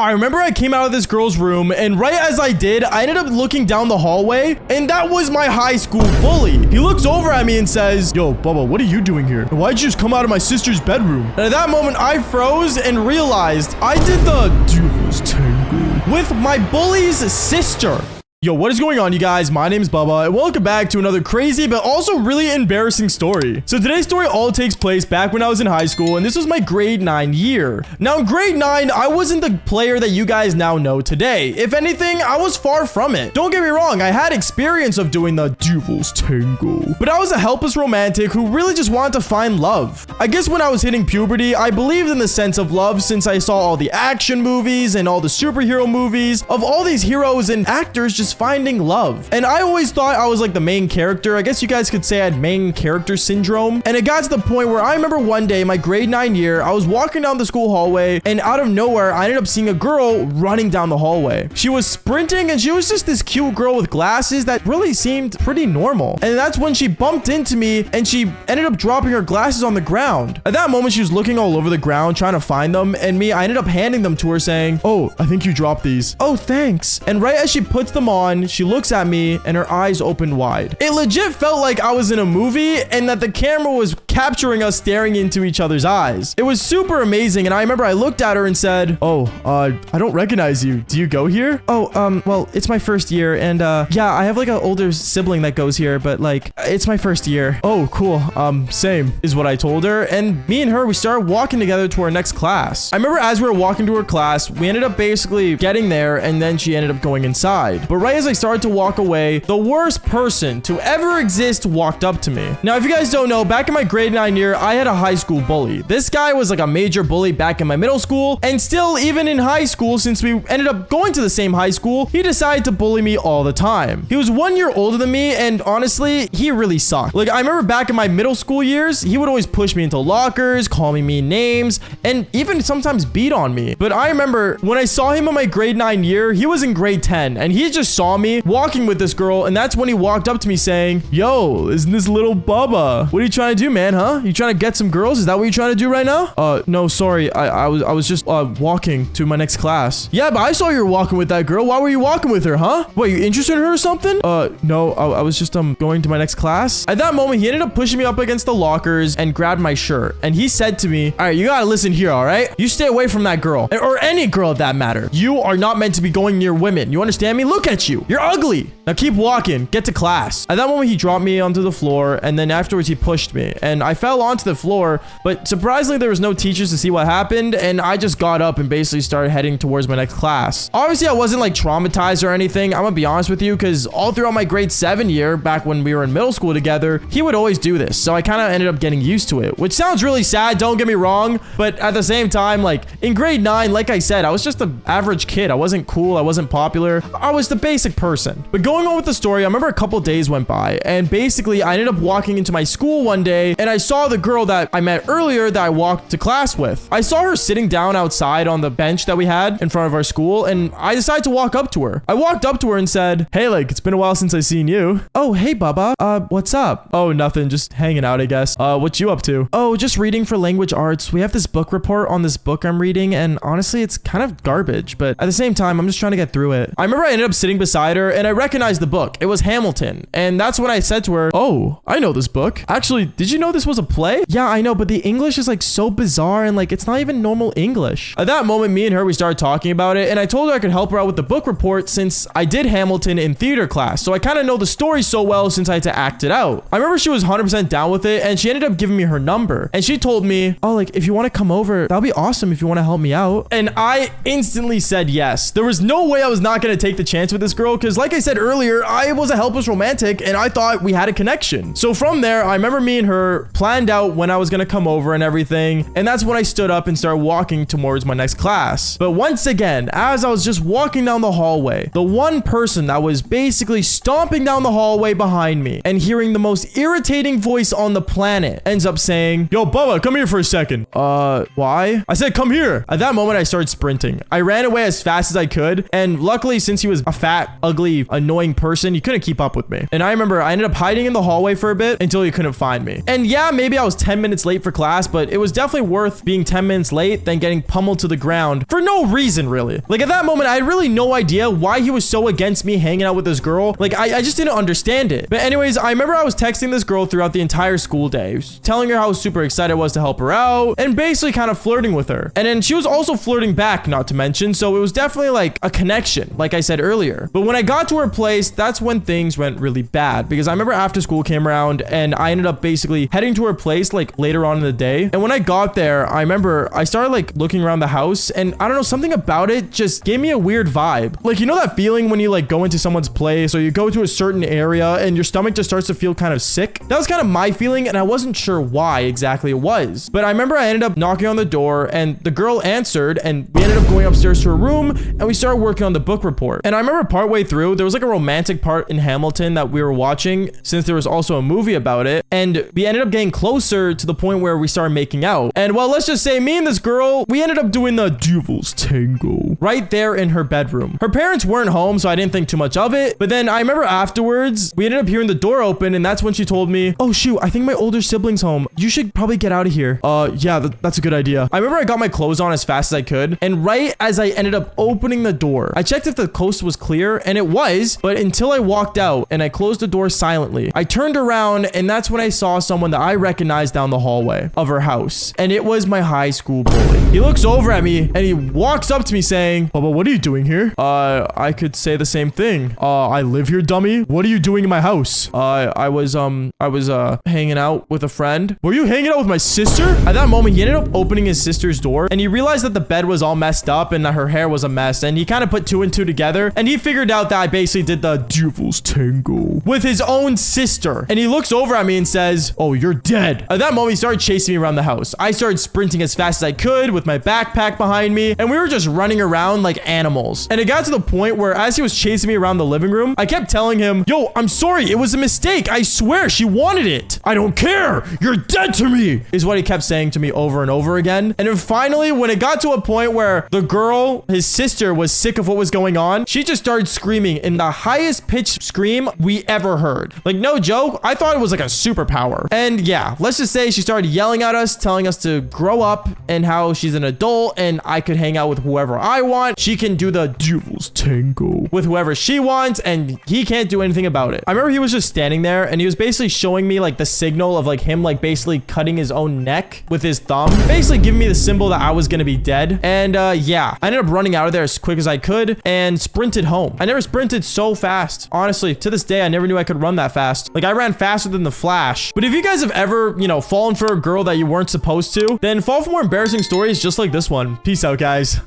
I remember I came out of this girl's room, and right as I did, I ended up looking down the hallway, and that was my high school bully. He looks over at me and says, "Yo, Bubba, what are you doing here? Why'd you just come out of my sister's bedroom?" And at that moment, I froze and realized I did the devil's tango with my bully's sister. Yo, what is going on, you guys? My name is Bubba, and welcome back to another crazy but also really embarrassing story. So today's story all takes place back when I was in high school, and this was my grade 9 year. Now, in grade 9, I wasn't the player that you guys now know today. If anything, I was far from it. Don't get me wrong, I had experience of doing the devil's tango, but I was a helpless romantic who really just wanted to find love. I guess when I was hitting puberty, I believed in the sense of love since I saw all the action movies and all the superhero movies of all these heroes and actors just finding love. And I always thought I was like the main character. I guess you guys could say I had main character syndrome. And it got to the point where I remember one day, my grade 9 year, I was walking down the school hallway, and out of nowhere, I ended up seeing a girl running down the hallway. She was sprinting, and she was just this cute girl with glasses that really seemed pretty normal. And that's when she bumped into me, and she ended up dropping her glasses on the ground. At that moment, she was looking all over the ground, trying to find them. And I ended up handing them to her saying, "Oh, I think you dropped these." "Oh, thanks." And right as she puts them on, she looks at me and her eyes open wide. It legit felt like I was in a movie and that the camera was capturing us staring into each other's eyes. It was super amazing, and I remember I looked at her and said, "Oh, I don't recognize you. Do you go here?" "Oh, well, it's my first year, and yeah, I have like an older sibling that goes here, but like, it's my first year." "Oh, cool. Same," is what I told her, and me and her, we started walking together to our next class. I remember as we were walking to her class, we ended up basically getting there, and then she ended up going inside. But right as I started to walk away, the worst person to ever exist walked up to me. Now, if you guys don't know, back in my grade 9 year, I had a high school bully. This guy was like a major bully back in my middle school, and still even in high school, since we ended up going to the same high school, he decided to bully me all the time. He was 1 year older than me, and honestly, he really sucked. Like, I remember back in my middle school years, he would always push me into lockers, call me mean names, and even sometimes beat on me. But I remember when I saw him in my grade 9 year, he was in grade 10, and he just saw me walking with this girl, and that's when he walked up to me saying, "Yo, isn't this little Bubba? What are you trying to do, man, huh? You trying to get some girls? Is that what you're trying to do right now?" No, sorry. I was just walking to my next class." "Yeah, but I saw you were walking with that girl. Why were you walking with her, huh? What, you interested in her or something?" No, I was just going to my next class." At that moment, he ended up pushing me up against the lockers and grabbed my shirt, and he said to me, "All right, you gotta listen here, all right? You stay away from that girl, or any girl at that matter. You are not meant to be going near women. You understand me? Look at you. You're ugly. Now keep walking. Get to class." At that moment, he dropped me onto the floor, and then afterwards, he pushed me, and I fell onto the floor, but surprisingly, there was no teachers to see what happened, and I just got up and basically started heading towards my next class. Obviously, I wasn't like traumatized or anything. I'm gonna be honest with you, because all throughout my grade 7 year, back when we were in middle school together, he would always do this, so I kind of ended up getting used to it, which sounds really sad, don't get me wrong, but at the same time, like, in grade 9, like I said, I was just an average kid. I wasn't cool, I wasn't popular, I was the basic person. But going on with the story, I remember a couple days went by, and basically I ended up walking into my school one day, and I saw the girl that I met earlier that I walked to class with. I saw her sitting down outside on the bench that we had in front of our school, and I decided to walk up to her. I walked up to her and said, "Hey, like, it's been a while since I seen you." "Oh, hey, Bubba. What's up?" "Oh, nothing, just hanging out, I guess. What you up to?" "Oh, just reading for language arts. We have this book report on this book I'm reading, and honestly, it's kind of garbage, but at the same time, I'm just trying to get through it." I remember I ended up sitting beside her, and I recognized the book. It was Hamilton, and that's when I said to her, "Oh, I know this book. Actually, did you know this was a play?" "Yeah, I know, but the English is like so bizarre, and like it's not even normal English." At that moment, me and her, we started talking about it, and I told her I could help her out with the book report since I did Hamilton in theater class, so I kind of know the story so well since I had to act it out. I remember she was 100% down with it, and she ended up giving me her number, and she told me, "Oh, like, if you want to come over, that'll be awesome if you want to help me out." And I instantly said yes. There was no way I was not going to take the chance with this girl, because like I said earlier, I was a helpless romantic, and I thought we had a connection. So from there, I remember me and her planned out when I was going to come over and everything, and that's when I stood up and started walking towards my next class. But once again, as I was just walking down the hallway, the one person that was basically stomping down the hallway behind me and hearing the most irritating voice on the planet ends up saying, "Yo, Bubba, come here for a second." Why?" I said, "Come here." At that moment, I started sprinting. I ran away as fast as I could, and luckily, since he was a fat, ugly, annoying person, he couldn't keep up with me. And I remember I ended up hiding in the hallway for a bit until he couldn't find me. And yeah, yeah, maybe I was 10 minutes late for class, but it was definitely worth being 10 minutes late than getting pummeled to the ground for no reason, really. Like, at that moment, I had really no idea why he was so against me hanging out with this girl. Like, I just didn't understand it. But anyways, I remember I was texting this girl throughout the entire school day, telling her how super excited I was to help her out, and basically kind of flirting with her. And then she was also flirting back, not to mention, so it was definitely like a connection, like I said earlier. But when I got to her place, that's when things went really bad, because I remember after school came around and I ended up basically heading to her place like later on in the day. And when I got there, I remember I started like looking around the house, and I don't know, something about it just gave me a weird vibe. Like, you know that feeling when you like go into someone's place or you go to a certain area and your stomach just starts to feel kind of sick? That was kind of my feeling, and I wasn't sure why exactly it was. But I remember I ended up knocking on the door, and the girl answered, and we ended up going upstairs to her room, and we started working on the book report. And I remember partway through, there was like a romantic part in Hamilton that we were watching, since there was also a movie about it, and we ended up getting closer to the point where we started making out. And well, let's just say me and this girl, we ended up doing the devil's tango right there in her bedroom. Her parents weren't home, so I didn't think too much of it. But then I remember afterwards, we ended up hearing the door open, and that's when she told me, "Oh shoot, I think my older sibling's home. You should probably get out of here." Yeah, that's a good idea. I remember I got my clothes on as fast as I could, and right as I ended up opening the door, I checked if the coast was clear, and it was, but until I walked out and I closed the door silently, I turned around, and that's when I saw someone that I recognized down the hallway of her house, and it was my high school bully. He looks over at me, and he walks up to me saying, "Bubba, what are you doing here?" I could say the same thing. I live here, dummy. What are you doing in my house? I was hanging out with a friend. Were you hanging out with my sister? At that moment, he ended up opening his sister's door, and he realized that the bed was all messed up and that her hair was a mess, and he kind of put two and two together, and he figured out that I basically did the devil's tango with his own sister. And he looks over at me and says, "Oh, you're dead." At that moment, he started chasing me around the house. I started sprinting as fast as I could with my backpack behind me, and we were just running around like animals. And it got to the point where as he was chasing me around the living room, I kept telling him, "Yo, I'm sorry. It was a mistake. I swear she wanted it." "I don't care. You're dead to me," is what he kept saying to me over and over again. And then finally, when it got to a point where the girl, his sister, was sick of what was going on, she just started screaming in the highest pitched scream we ever heard. Like, no joke. I thought it was like a superpower. And yeah, let's just say she started yelling at us, telling us to grow up and how she's an adult and I could hang out with whoever I want. She can do the devil's tango with whoever she wants, and he can't do anything about it. I remember he was just standing there, and he was basically showing me like the signal of like him like basically cutting his own neck with his thumb, basically giving me the symbol that I was gonna be dead. And yeah, I ended up running out of there as quick as I could and sprinted home. I never sprinted so fast. Honestly, to this day, I never knew I could run that fast. Like, I ran faster than the Flash. But if you guys have ever, you know, fallen for a girl that you weren't supposed to, then fall for more embarrassing stories just like this one. Peace out, guys.